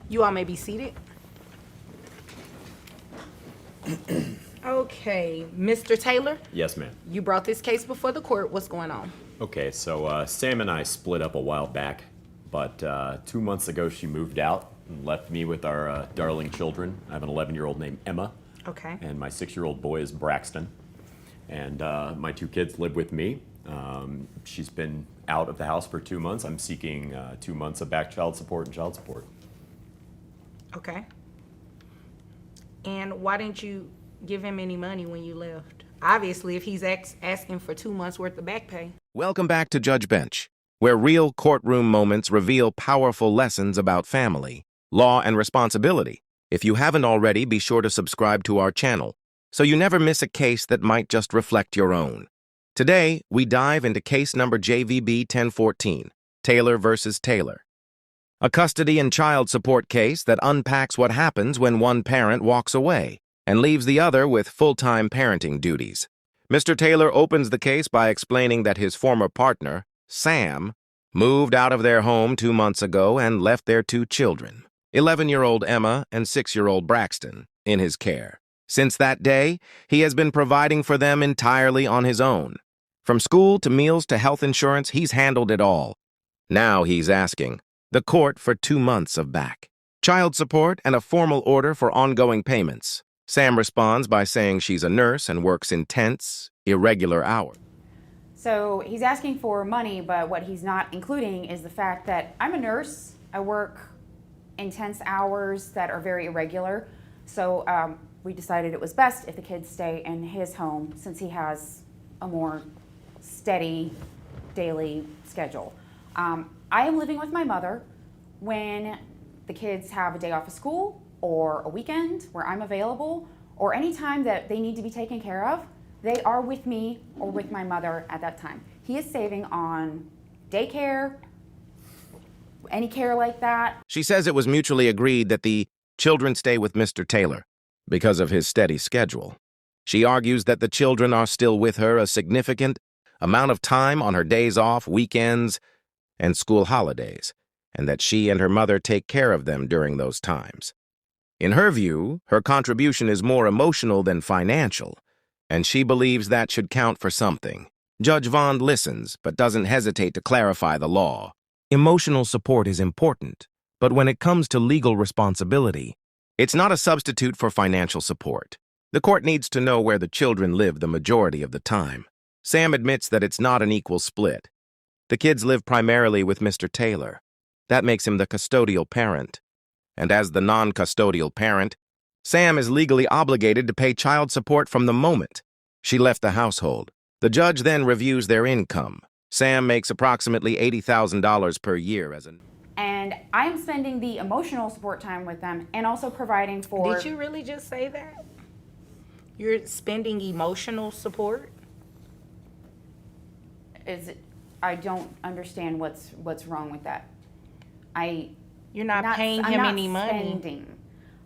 You all may be seated. Okay, Mr. Taylor, Yes, ma'am. you brought this case before the court. What's going on? Okay, so Sam and I split up a while back, but 2 months ago she moved out and left me with our darling children. I have an 11-year-old named Emma, Okay. and my 6-year-old boy is Braxton. And my two kids live with me. She's been out of the house for 2 months. I'm seeking 2 months of back child support and child support. Okay. And why didn't you give him any money when you left? Obviously, if he's asking for 2 months worth of back pay. Welcome back to Judge Bench, where real courtroom moments reveal powerful lessons about family, law, and responsibility. If you haven't already, be sure to subscribe to our channel so you never miss a case that might just reflect your own. Today, we dive into case number JVB 1014, Taylor versus Taylor. A custody and child support case that unpacks what happens when one parent walks away and leaves the other with full-time parenting duties. Mr. Taylor opens the case by explaining that his former partner, Sam, moved out of their home 2 months ago and left their two children, 11-year-old Emma and 6-year-old Braxton, in his care. Since that day, he has been providing for them entirely on his own. From school to meals to health insurance, he's handled it all. Now he's asking the court for 2 months of back child support and a formal order for ongoing payments. Sam responds by saying she's a nurse and works intense, irregular hours. So he's asking for money, but what he's not including is the fact that I'm a nurse. I work intense hours that are very irregular. So we decided it was best if the kids stay in his home since he has a more steady daily schedule. I am living with my mother when the kids have a day off of school or a weekend where I'm available, or any time that they need to be taken care of. They are with me or with my mother at that time. He is saving on daycare, any care like that. She says it was mutually agreed that the children stay with Mr. Taylor because of his steady schedule. She argues that the children are still with her a significant amount of time on her days off, weekends, and school holidays, and that she and her mother take care of them during those times. In her view, her contribution is more emotional than financial, and she believes that should count for something. Judge Vaughn listens, but doesn't hesitate to clarify the law. Emotional support is important, but when it comes to legal responsibility, it's not a substitute for financial support. The court needs to know where the children live the majority of the time. Sam admits that it's not an equal split. The kids live primarily with Mr. Taylor. That makes him the custodial parent. And as the non-custodial parent, Sam is legally obligated to pay child support from the moment she left the household. The judge then reviews their income. Sam makes approximately $80,000 per year as an... And I'm spending the emotional support time with them and also providing for... Did you really just say that? You're spending emotional support? I don't understand what's wrong with that. You're not paying him any money. Spending.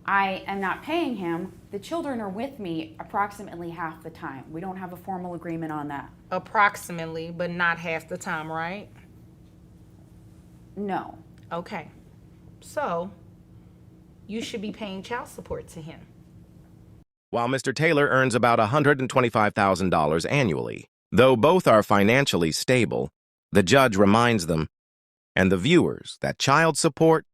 I am not paying him. The children are with me approximately half the time. We don't have a formal agreement on that. Approximately, but not half the time, right? No. Okay. So, you should be paying child support to him. While Mr. Taylor earns about $125,000 annually, though both are financially stable, the judge reminds them and the viewers that child support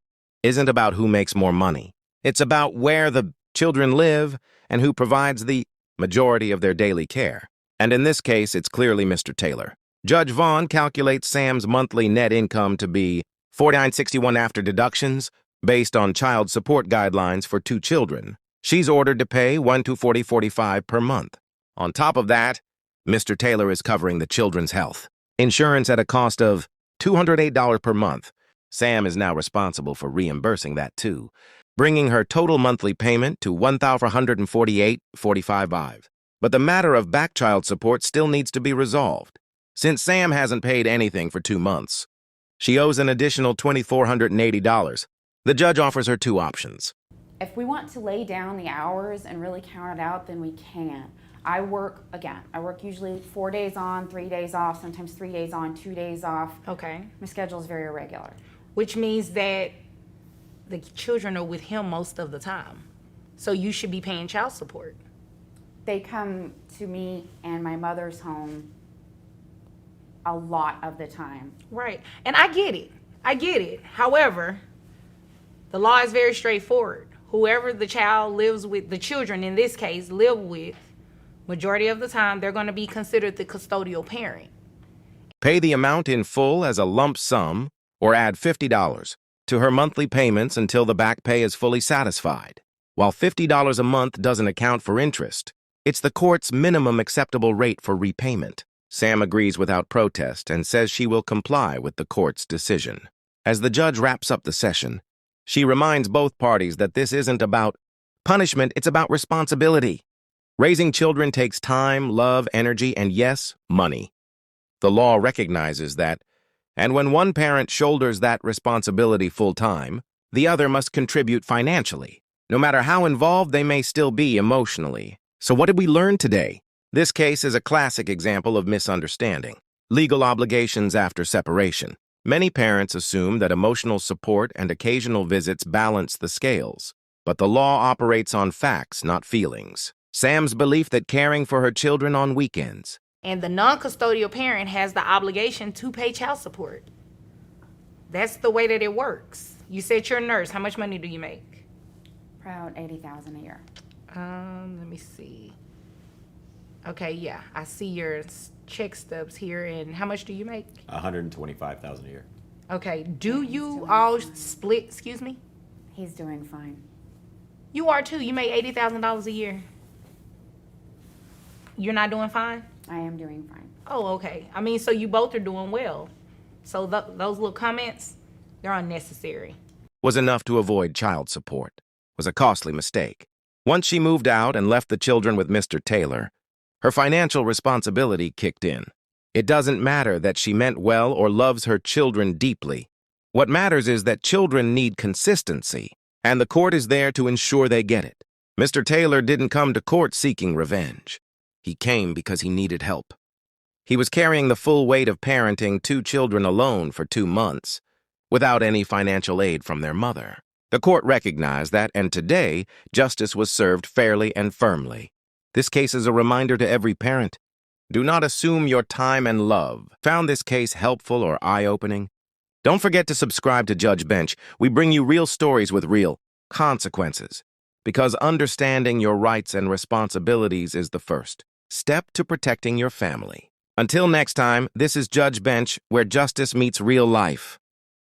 isn't about who makes more money. It's about where the children live and who provides the majority of their daily care. And in this case, it's clearly Mr. Taylor. Judge Vaughn calculates Sam's monthly net income to be $49.61 after deductions, based on child support guidelines for 2 children. She's ordered to pay $140.45 per month. On top of that, Mr. Taylor is covering the children's health insurance at a cost of $208 per month. Sam is now responsible for reimbursing that too, bringing her total monthly payment to $1,448.45. But the matter of back child support still needs to be resolved. Since Sam hasn't paid anything for 2 months, she owes an additional $2,480. The judge offers her 2 options. If we want to lay down the hours and really count it out, then we can. I work usually 4 days on, 3 days off, sometimes 3 days on, 2 days off. Okay. My schedule is very irregular. Which means that the children are with him most of the time. So you should be paying child support. They come to me and my mother's home a lot of the time. Right. And I get it. I get it. However, the law is very straightforward. Whoever the child lives with, the children in this case live with, majority of the time, they're going to be considered the custodial parent. Pay the amount in full as a lump sum or add $50 to her monthly payments until the back pay is fully satisfied. While $50 a month doesn't account for interest, it's the court's minimum acceptable rate for repayment. Sam agrees without protest and says she will comply with the court's decision. As the judge wraps up the session, she reminds both parties that this isn't about punishment, it's about responsibility. Raising children takes time, love, energy, and yes, money. The law recognizes that, and when one parent shoulders that responsibility full-time, the other must contribute financially. No matter how involved they may still be emotionally. So what did we learn today? This case is a classic example of misunderstanding. Legal obligations after separation. Many parents assume that emotional support and occasional visits balance the scales, but the law operates on facts, not feelings. Sam's belief that caring for her children on weekends. And the non-custodial parent has the obligation to pay child support. That's the way that it works. You said you're a nurse. How much money do you make? About $80,000 a year. Let me see. Okay, yeah, I see your check stubs here. And how much do you make? $125,000 a year. Okay, do he's you doing all fine. split? Excuse me. He's doing fine. You are too. You make $80,000 a year. You're not doing fine? I am doing fine. Oh, okay. I mean, so you both are doing well. So those little comments, they're unnecessary. Was enough to avoid child support. Was a costly mistake. Once she moved out and left the children with Mr. Taylor, her financial responsibility kicked in. It doesn't matter that she meant well or loves her children deeply. What matters is that children need consistency, and the court is there to ensure they get it. Mr. Taylor didn't come to court seeking revenge. He came because he needed help. He was carrying the full weight of parenting 2 children alone for 2 months, without any financial aid from their mother. The court recognized that, and today, justice was served fairly and firmly. This case is a reminder to every parent. Do not assume your time and love. Found this case helpful or eye-opening? Don't forget to subscribe to Judge Bench. We bring you real stories with real consequences. Because understanding your rights and responsibilities is the first step to protecting your family. Until next time, this is Judge Bench, where justice meets real life.